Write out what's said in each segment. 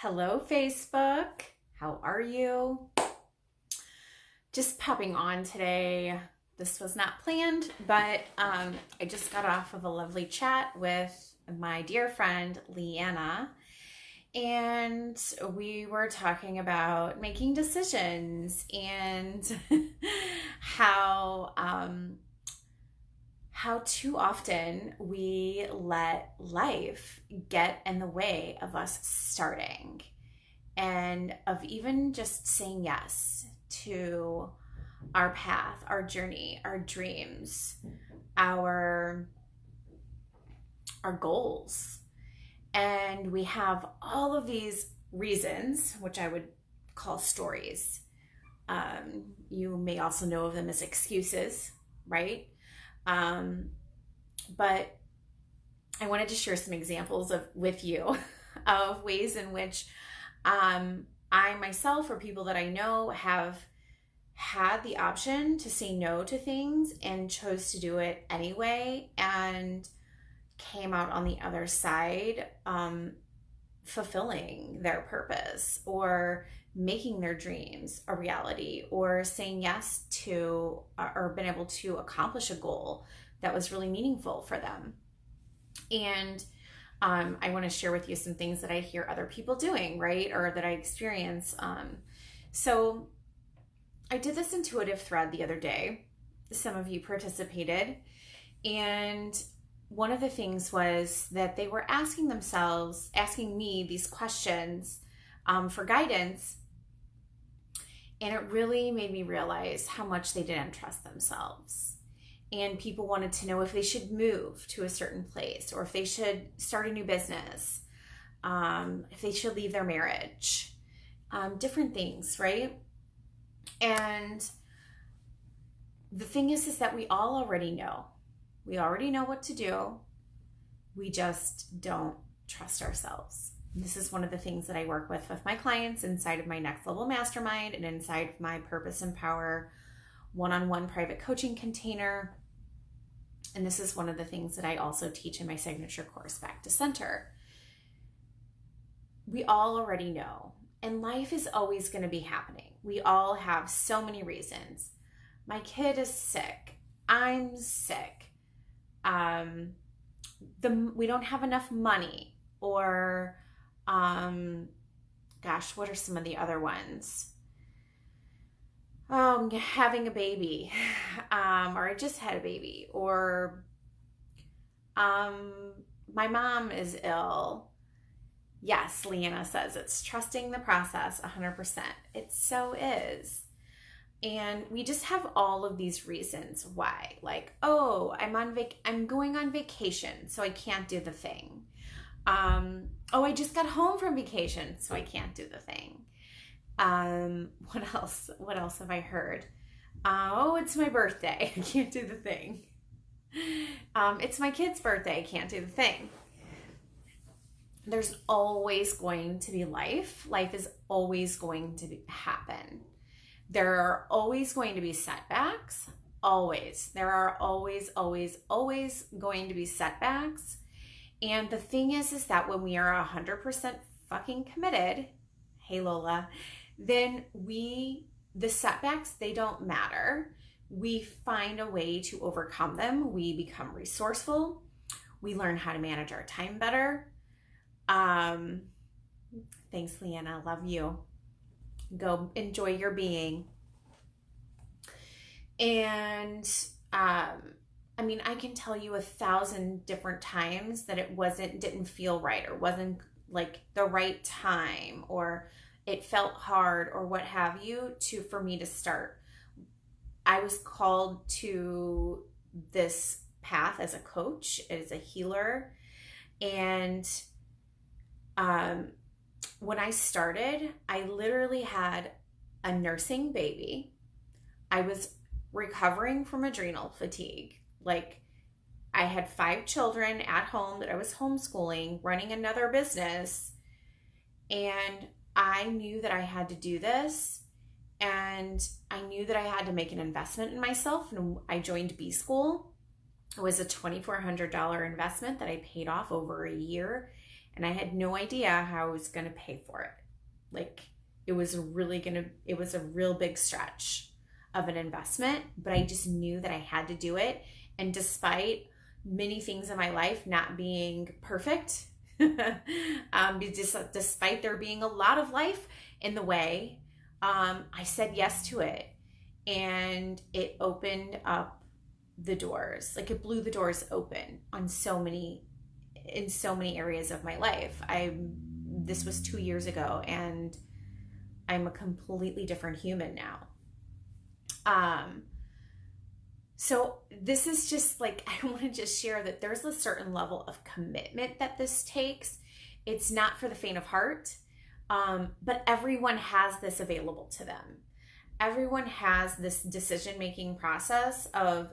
Hello, Facebook. How are you? Just popping on today. This was not planned, but I just got off of a lovely chat with my dear friend, Leanna, and we were talking about making decisions and how how too often we let life get in the way of us starting and of even just saying yes to our path, our journey, our dreams, our our goals. And we have all of these reasons, which I would call stories. You may also know of them as excuses, right? Um, but I wanted to share some examples of with you of ways in which I myself or people that I know have had the option to say no to things and chose to do it anyway and came out on the other side fulfilling their purpose or making their dreams a reality or saying yes to or been able to accomplish a goal that was really meaningful for them. And I want to share with you some things that I hear other people doing, right? Or that I experience. So I did this intuitive thread the other day. Some of you participated. And one of the things was that they were asking me these questions for guidance. And it really made me realize how much they didn't trust themselves. And people wanted to know if they should move to a certain place or if they should start a new business, if they should leave their marriage, different things, right? And the thing is that we all already know. We already know what to do. We just don't trust ourselves. And this is one of the things that I work with my clients inside of my Next Level Mastermind and inside of my Purpose and Power one-on-one private coaching container. And this is one of the things that I also teach in my signature course, Back to Center. We all already know, and life is always going to be happening. We all have so many reasons. My kid is sick. I'm sick. We don't have enough money, or what are some of the other ones? Having a baby, or I just had a baby, or my mom is ill. Yes, Leanna says it's trusting the process 100%. It so is. And we just have all of these reasons why, like, oh, I'm going on vacation, so I can't do the thing. Oh, I just got home from vacation, so I can't do the thing. What else? What else have I heard? Oh, it's my birthday. I can't do the thing. It's my kid's birthday. I can't do the thing. There's always going to be life. Life is always going to happen. There are always going to be setbacks. Always. There are always going to be setbacks. And the thing is that when we are 100% fucking committed, hey Lola, then the setbacks, they don't matter. We find a way to overcome them. We become resourceful. We learn how to manage our time better. Thanks, Leanna. Love you. Go enjoy your being. And, I can tell you 1,000 different times that it didn't feel right or wasn't like the right time or it felt hard or what have you for me to start. I was called to this path as a coach, as a healer. And when I started, I literally had a nursing baby. I was recovering from adrenal fatigue. Like, I had 5 children at home that I was homeschooling, running another business, and I knew that I had to do this, and I knew that I had to make an investment in myself, and I joined B School. It was a $2,400 investment that I paid off over a year, and I had no idea how I was going to pay for it. Like, it was a real big stretch of an investment, but I just knew that I had to do it. And despite many things in my life not being perfect, despite there being a lot of life in the way, I said yes to it, and it opened up the doors. Like, it blew the doors open in so many areas of my life. This was 2 years ago, and I'm a completely different human now. So this is just like, I want to just share that there's a certain level of commitment that this takes. It's not for the faint of heart, but everyone has this available to them. Everyone has this decision-making process of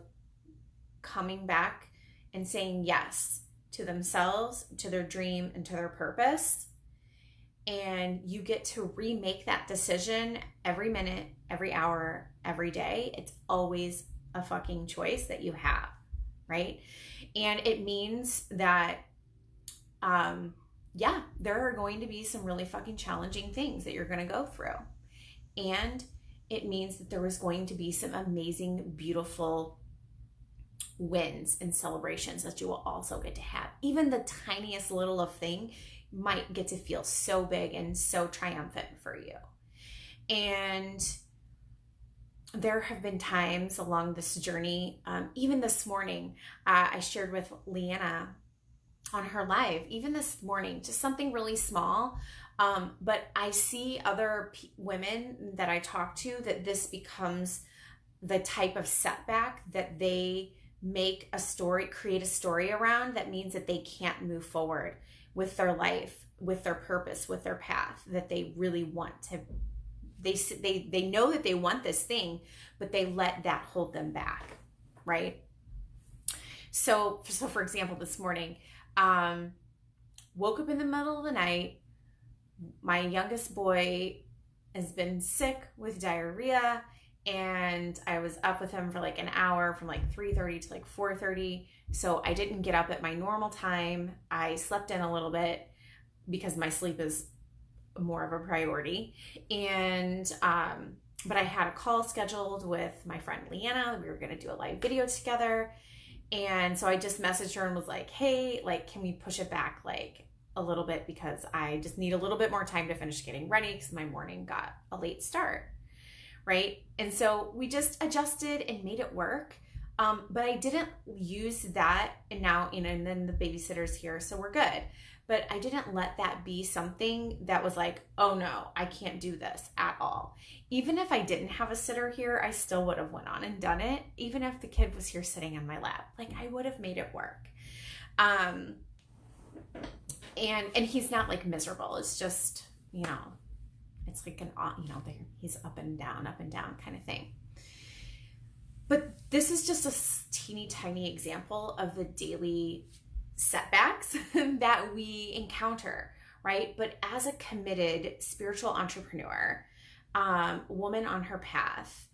coming back and saying yes to themselves, to their dream, and to their purpose. And you get to remake that decision every minute, every hour, every day. It's always a fucking choice that you have, right? And it means that, there are going to be some really fucking challenging things that you're going to go through. And it means that there is going to be some amazing, beautiful wins and celebrations that you will also get to have. Even the tiniest little of thing might get to feel so big and so triumphant for you. And there have been times along this journey, even this morning, I shared with Leanna on her live, even this morning, just something really small. But I see other women that I talk to that this becomes the type of setback that they create a story around, that means that they can't move forward with their life, with their purpose, with their path that they really want to. They know that they want this thing, but they let that hold them back, right? So for example, this morning, woke up in the middle of the night. My youngest boy has been sick with diarrhea, and I was up with him for like an hour, from like 3:30 to like 4:30. So I didn't get up at my normal time. I slept in a little bit because my sleep is more of a priority. And but I had a call scheduled with my friend Leanna. We were going to do a live video together. And so I just messaged her and was like, hey, like, can we push it back like a little bit, because I just need a little bit more time to finish getting ready, because my morning got a late start, right? And so we just adjusted and made it work. But I didn't use that, and now, and then the babysitter's here, so we're good. But I didn't let that be something that was like, oh no, I can't do this at all. Even if I didn't have a sitter here, I still would have went on and done it. Even if the kid was here sitting on my lap, like, I would have made it work. And he's not like miserable. It's just, it's like he's up and down kind of thing. But this is just a teeny tiny example of the daily setbacks that we encounter, right? But as a committed spiritual entrepreneur, woman on her path,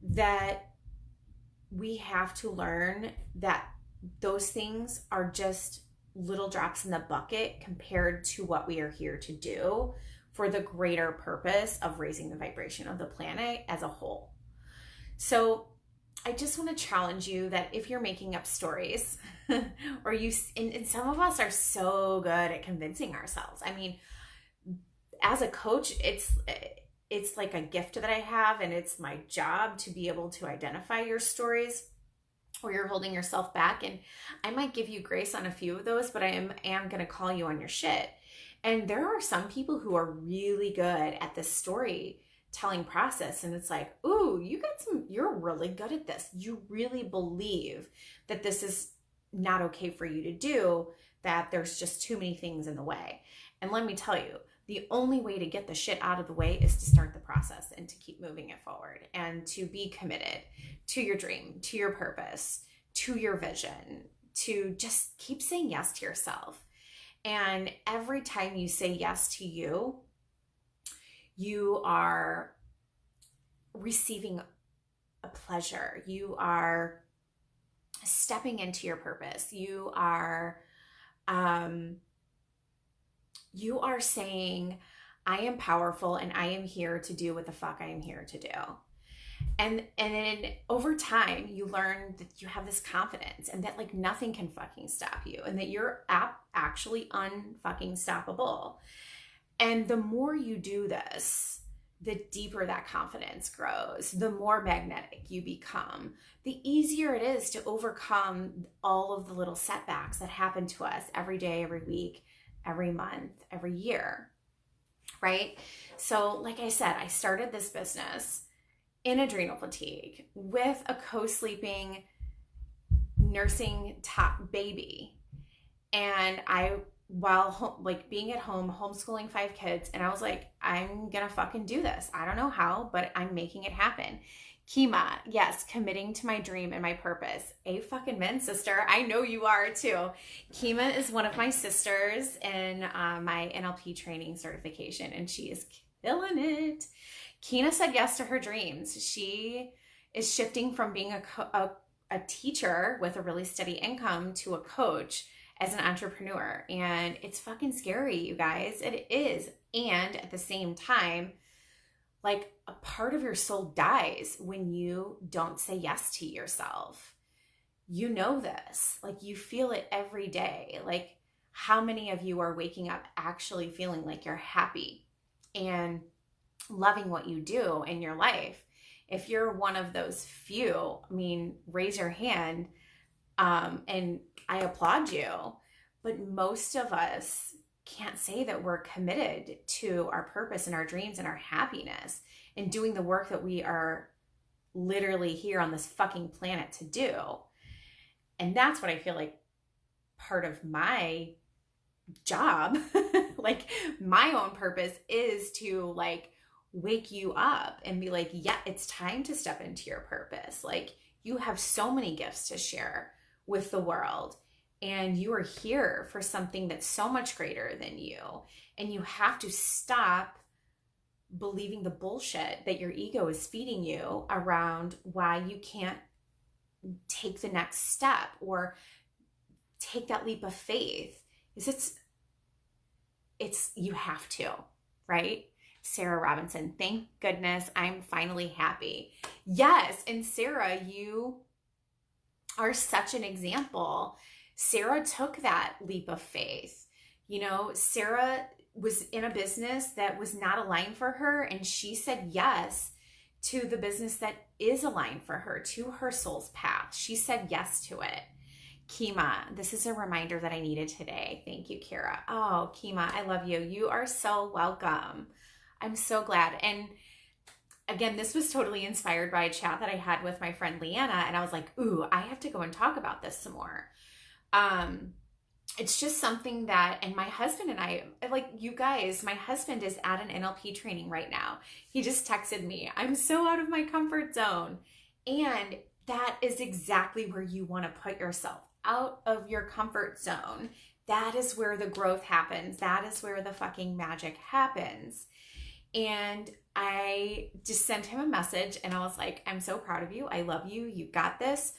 that we have to learn that those things are just little drops in the bucket compared to what we are here to do for the greater purpose of raising the vibration of the planet as a whole. So I just want to challenge you that if you're making up stories or and some of us are so good at convincing ourselves. I mean, as a coach, it's like a gift that I have, and it's my job to be able to identify your stories where you're holding yourself back. And I might give you grace on a few of those, but I am going to call you on your shit. And there are some people who are really good at this storytelling process, and it's like, ooh, you're really good at this. You really believe that this is not okay for you to do, that there's just too many things in the way. And let me tell you, the only way to get the shit out of the way is to start the process and to keep moving it forward, and to be committed to your dream, to your purpose, to your vision, to just keep saying yes to yourself. And every time you say yes to you, you are receiving a pleasure. You are stepping into your purpose. You are You are saying, I am powerful and I am here to do what the fuck I am here to do. And then over time, you learn that you have this confidence and that like nothing can fucking stop you and that you're actually unfucking stoppable. And the more you do this, the deeper that confidence grows, the more magnetic you become, the easier it is to overcome all of the little setbacks that happen to us every day, every week, every month, every year, right? So like I said, I started this business in adrenal fatigue with a co-sleeping nursing top baby. And while being at home, homeschooling 5 kids, and I was like, I'm gonna fucking do this. I don't know how, but I'm making it happen. Kima, yes, committing to my dream and my purpose. A fucking min, sister. I know you are too. Kima is one of my sisters in my NLP training certification, and she is killing it. Kina said yes to her dreams. She is shifting from being a teacher with a really steady income to a coach as an entrepreneur. And it's fucking scary, you guys. It is. And at the same time, like a part of your soul dies when you don't say yes to yourself. You know this. Like you feel it every day. Like how many of you are waking up actually feeling like you're happy and loving what you do in your life? If you're one of those few, I mean, raise your hand. And I applaud you, but most of us can't say that we're committed to our purpose and our dreams and our happiness and doing the work that we are literally here on this fucking planet to do. And that's what I feel like part of my job, like my own purpose, is to like wake you up and be like, yeah, it's time to step into your purpose. Like you have so many gifts to share with the world, and you are here for something that's so much greater than you. And you have to stop believing the bullshit that your ego is feeding you around why you can't take the next step or take that leap of faith. Is you have to, right? Sarah Robinson, thank goodness I'm finally happy. Yes, and Sarah, you are such an example. Sarah took that leap of faith. You know, Sarah was in a business that was not aligned for her, and she said yes to the business that is aligned for her, to her soul's path. She said yes to it. Kima, this is a reminder that I needed today. Thank you, Kira. Oh, Kima, I love you. You are so welcome. I'm so glad. And again, this was totally inspired by a chat that I had with my friend Leanna, and I was like, ooh, I have to go and talk about this some more. It's just something that, and my husband and I, like you guys, my husband is at an NLP training right now. He just texted me, I'm so out of my comfort zone. And that is exactly where you want to put yourself, out of your comfort zone. That is where the growth happens. That is where the fucking magic happens. And I just sent him a message and I was like, I'm so proud of you. I love you. You got this.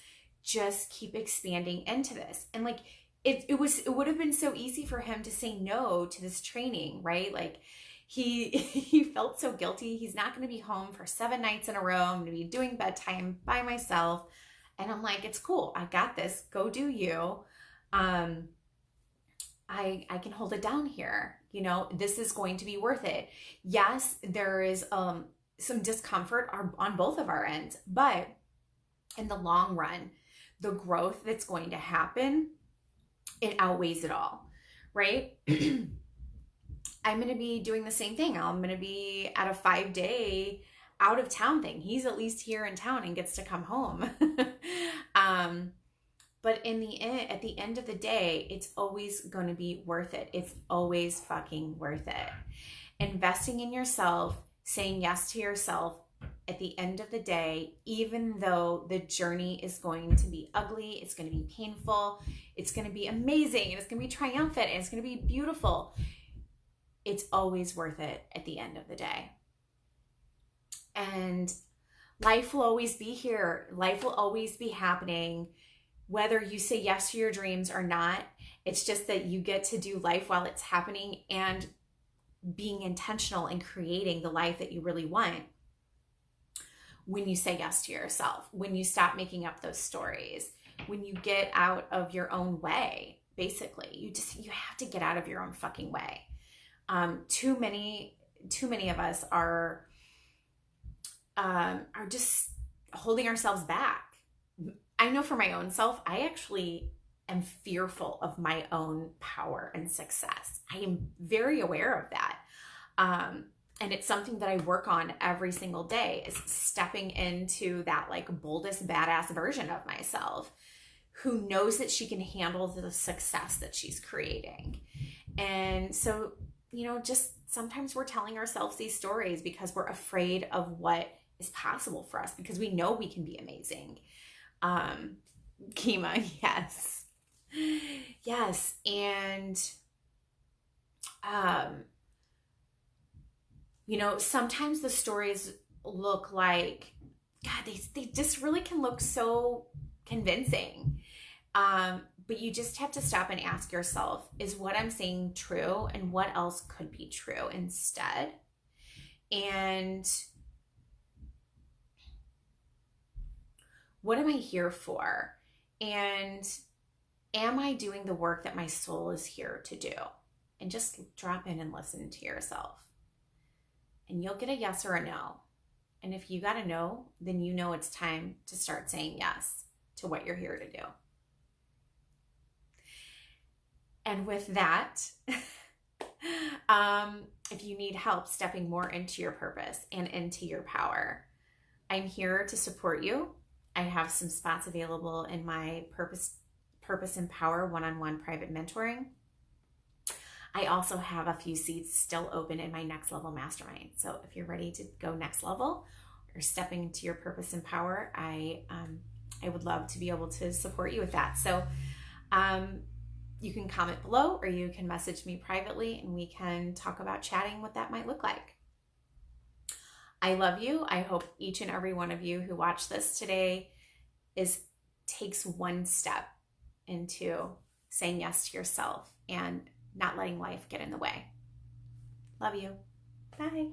Just keep expanding into this. And like, it would have been so easy for him to say no to this training, right? Like he felt so guilty. He's not going to be home for 7 nights in a row. I'm going to be doing bedtime by myself. And I'm like, it's cool. I got this. Go do you. I can hold it down here. You know, this is going to be worth it. Yes, there is some discomfort on both of our ends, but in the long run, the growth that's going to happen, it outweighs it all, right? I'm going to be doing the same thing. I'm going to be at a 5-day out of town thing. He's at least here in town and gets to come home. But at the end of the day, it's always going to be worth it. It's always fucking worth it. Investing in yourself, saying yes to yourself at the end of the day, even though the journey is going to be ugly, it's going to be painful, it's going to be amazing, and it's going to be triumphant, and it's going to be beautiful. It's always worth it at the end of the day. And life will always be here. Life will always be happening. Whether you say yes to your dreams or not, it's just that you get to do life while it's happening and being intentional in creating the life that you really want when you say yes to yourself, when you stop making up those stories, when you get out of your own way. Basically, you have to get out of your own fucking way. Too many of us are just holding ourselves back. I know for my own self, I actually am fearful of my own power and success. I am very aware of that. And it's something that I work on every single day, is stepping into that like boldest, badass version of myself who knows that she can handle the success that she's creating. And so, just sometimes we're telling ourselves these stories because we're afraid of what is possible for us, because we know we can be amazing. Kima, yes. Yes. And, sometimes the stories look like, God, they just really can look so convincing. But you just have to stop and ask yourself, is what I'm saying true? And what else could be true instead? And what am I here for? And am I doing the work that my soul is here to do? And just drop in and listen to yourself. And you'll get a yes or a no. And if you got a no, then you know it's time to start saying yes to what you're here to do. And with that, if you need help stepping more into your purpose and into your power, I'm here to support you. I have some spots available in my Purpose and Power one-on-one private mentoring. I also have a few seats still open in my Next Level Mastermind. So if you're ready to go next level or stepping into your purpose and power, I would love to be able to support you with that. So you can comment below, or you can message me privately, and we can talk about chatting what that might look like. I love you. I hope each and every one of you who watched this today takes one step into saying yes to yourself and not letting life get in the way. Love you. Bye.